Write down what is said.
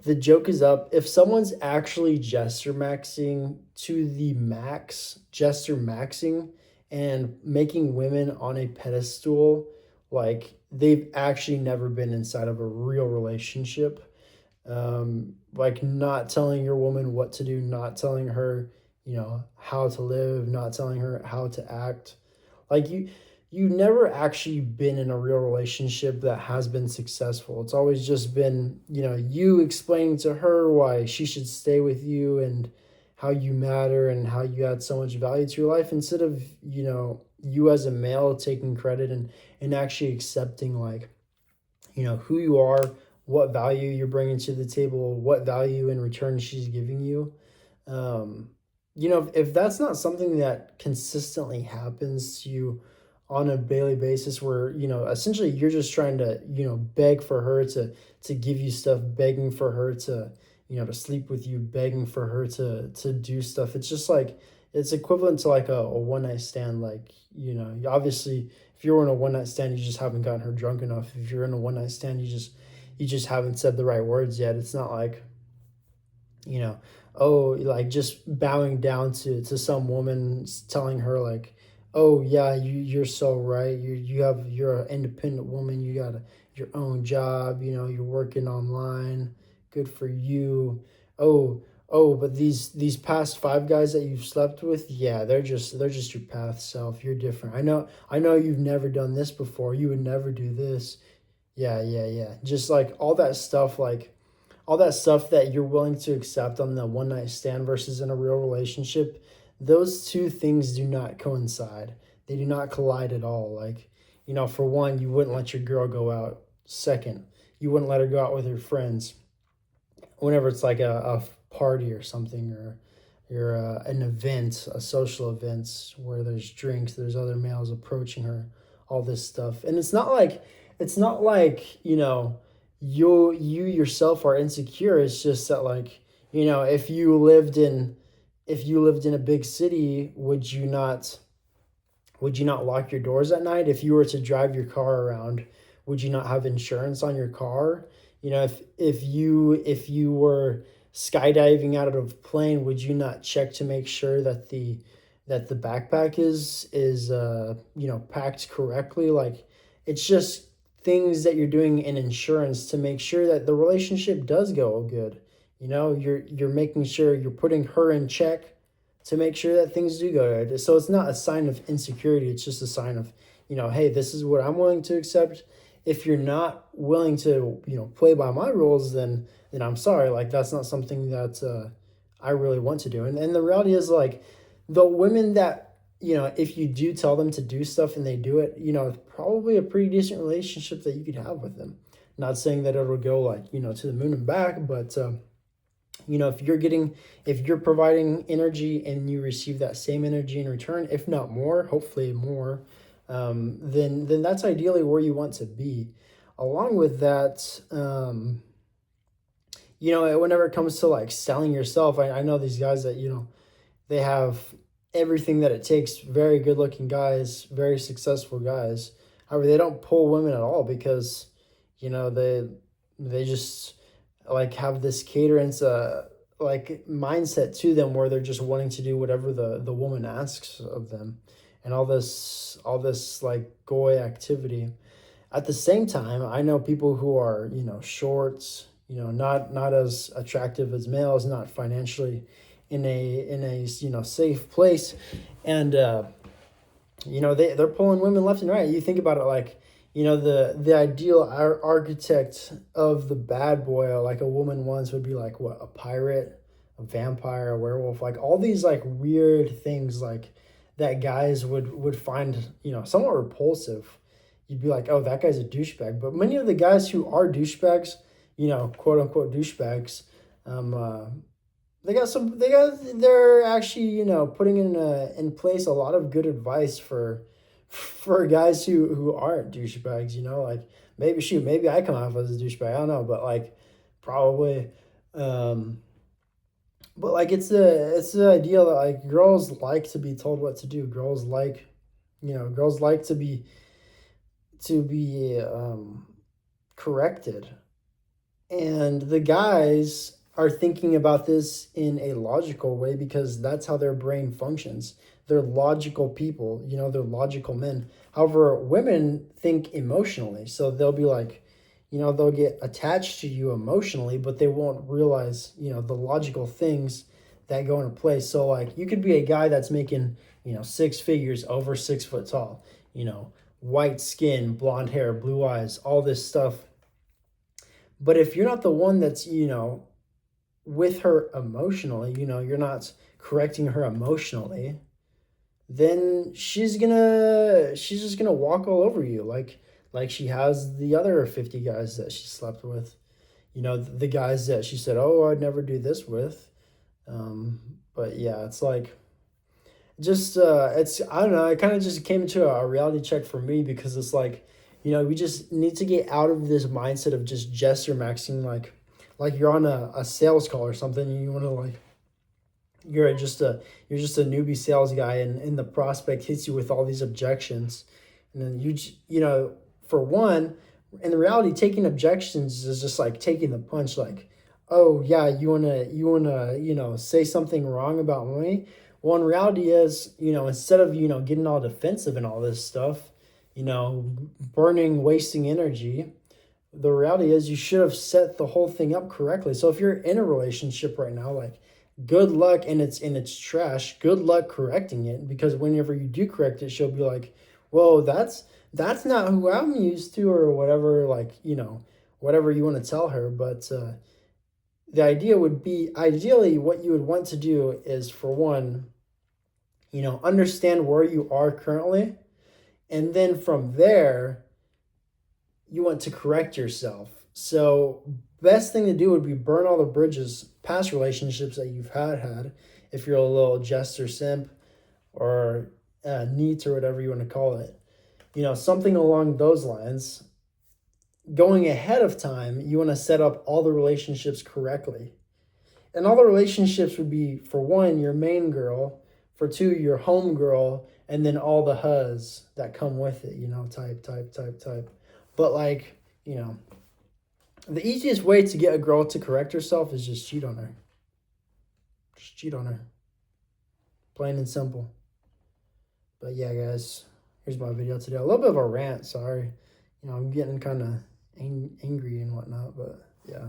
the joke is up. If someone's actually gesture maxing to the max, gesture maxing and making women on a pedestal, like they've actually never been inside of a real relationship. Like not telling your woman what to do, not telling her, how to live, not telling her how to act. Like you never actually been in a real relationship that has been successful. It's always just been, you explaining to her why she should stay with you and how you matter and how you add so much value to your life instead of, you as a male taking credit and actually accepting like, who you are, what value you're bringing to the table, what value in return she's giving you. Um, if that's not something that consistently happens to you on a daily basis, where essentially you're just trying to beg for her to give you stuff, begging for her to to sleep with you, begging for her to do stuff. It's just like it's equivalent to like a one night stand. Like obviously if you're in a one night stand, you just haven't gotten her drunk enough. If you're in a one night stand, you just haven't said the right words yet. It's not like you know oh, like just bowing down to some woman, telling her like, oh yeah, you're so right, you're an independent woman, you got your own job, you're working online, good for you. Oh, but these past five guys that you've slept with, yeah, they're just your path self, you're different. I know you've never done this before, you would never do this. Yeah, yeah, yeah, just like all that stuff that you're willing to accept on the one night stand versus in a real relationship, those two things do not coincide. They do not collide at all. Like, for one, you wouldn't let your girl go out. Second, you wouldn't let her go out with her friends whenever it's like a party or something, or an event, a social event where there's drinks, there's other males approaching her, all this stuff. And it's not like you yourself are insecure. It's just that like if you lived in a big city, would you not lock your doors at night? If you were to drive your car around, would you not have insurance on your car? If you were skydiving out of a plane, would you not check to make sure that the backpack is packed correctly? Like it's just things that you're doing in insurance to make sure that the relationship does go good. You're making sure you're putting her in check to make sure that things do go good. So it's not a sign of insecurity. It's just a sign of, hey, this is what I'm willing to accept. If you're not willing to, play by my rules, then I'm sorry. Like that's not something that I really want to do. And the reality is like the women that, if you do tell them to do stuff and they do it, it's probably a pretty decent relationship that you could have with them. Not saying that it'll go like, to the moon and back, but if you're providing energy and you receive that same energy in return, if not more, hopefully more, then that's ideally where you want to be. Along with that, whenever it comes to like selling yourself, I know these guys that they have everything that it takes. Very good looking guys, very successful guys. However, they don't pull women at all because they just like have this caterance like mindset to them where they're just wanting to do whatever the woman asks of them, and all this like goy activity. At the same time, I know people who are short, not as attractive as males, not financially in a safe place, and they're pulling women left and right. You think about it like the ideal architect of the bad boy, like a woman once would be like what, a pirate, a vampire, a werewolf, like all these like weird things like that guys would find somewhat repulsive. You'd be like, oh, that guy's a douchebag. But many of the guys who are douchebags, quote unquote douchebags, um, uh, they're actually putting in place a lot of good advice for guys who aren't douchebags. Like maybe I come off as a douchebag, I don't know, but like probably. um but like it's the idea that like girls like to be told what to do. Girls like to be corrected. And the guys are thinking about this in a logical way because that's how their brain functions. They're logical people, they're logical men. However, women think emotionally. So they'll be like, they'll get attached to you emotionally, but they won't realize, the logical things that go into place. So, like, you could be a guy that's making, six figures, over 6 foot tall, white skin, blonde hair, blue eyes, all this stuff. But if you're not the one that's, with her emotionally, you're not correcting her emotionally, then she's just gonna walk all over you like she has the other 50 guys that she slept with. The guys that she said, "Oh, I'd never do this with." But yeah, it's like just it's I don't know, it kind of just came into a reality check for me because it's like, we just need to get out of this mindset of just gesture maxing like you're on a sales call or something and you want to like you're just a newbie sales guy and the prospect hits you with all these objections and then for one, in the reality taking objections is just like taking the punch like, oh yeah, you want to say something wrong about me. Well, in reality is, instead of getting all defensive and all this stuff, burning wasting energy, the reality is you should have set the whole thing up correctly. So if you're in a relationship right now, like, good luck, and it's trash, good luck correcting it, because whenever you do correct it, she'll be like, whoa, that's not who I'm used to, or whatever, like, whatever you want to tell her. But the idea would be, ideally what you would want to do is, for one, understand where you are currently, and then from there you want to correct yourself. So best thing to do would be burn all the bridges, past relationships that you've had, if you're a little jester simp or neat or whatever you want to call it. Something along those lines. Going ahead of time, you want to set up all the relationships correctly. And all the relationships would be, for one, your main girl, for two, your home girl, and then all the huzz that come with it, type. But like, the easiest way to get a girl to correct herself is just cheat on her. Just cheat on her. Plain and simple. But yeah, guys, here's my video today. A little bit of a rant, sorry. I'm getting kind of angry and whatnot, but yeah.